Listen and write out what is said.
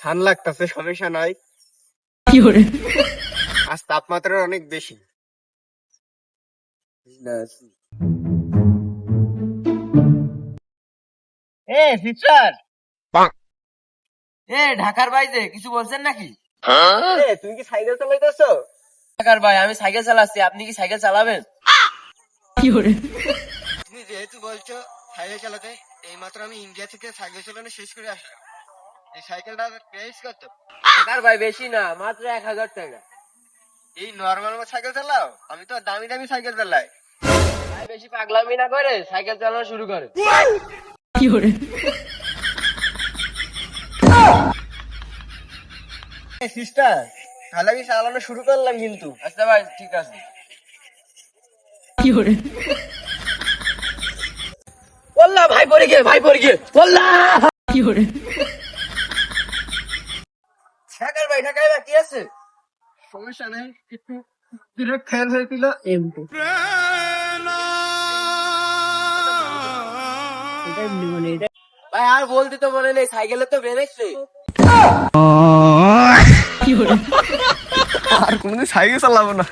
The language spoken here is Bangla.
ঠান লাগতেছে, সমস্যা নাই। আজ তাপমাত্রা অনেক বেশি। এ সিস্টার, ঢাকার বাইরে কিছু বলছেন নাকি? তুমি কি সাইকেল চালাইতেছো? ঢাকার ভাই, আমি সাইকেল চালাচ্ছি, আপনি কি সাইকেল চালাবেন? তুমি যেহেতু বলছো সাইকেল চালাতে, এইমাত্র আমি ইন্ডিয়া থেকে সাইকেল চালানো শেষ করে আসলাম। এই সাইকেলটা প্রাইস কত? ঢাকার ভাই বেশি না, মাত্র 1000 টাকা। এই নর্মাল সাইকেল চালাও? আমি তো দামি দামি সাইকেল চালাই। ভাই বেশি পাগলামি না করে সাইকেল চালানো শুরু করে। সিস্টার, তাহলে আমি চালানো শুরু করলাম কিন্তু। আচ্ছা ভাই, ঠিক আছে। বললা ভাই পড়ে গিয়ে, বললা। ঢাকার ভাই, কি আছে? সমস্যা নেই, একটু ডিরেক্ট ফেল হয়েছিল এমনি। ভাই আর বলতে তো মনে নেই, সাইকেলে তো বেড়েছে। আর কোনদিন সাইকেল চালাবো না।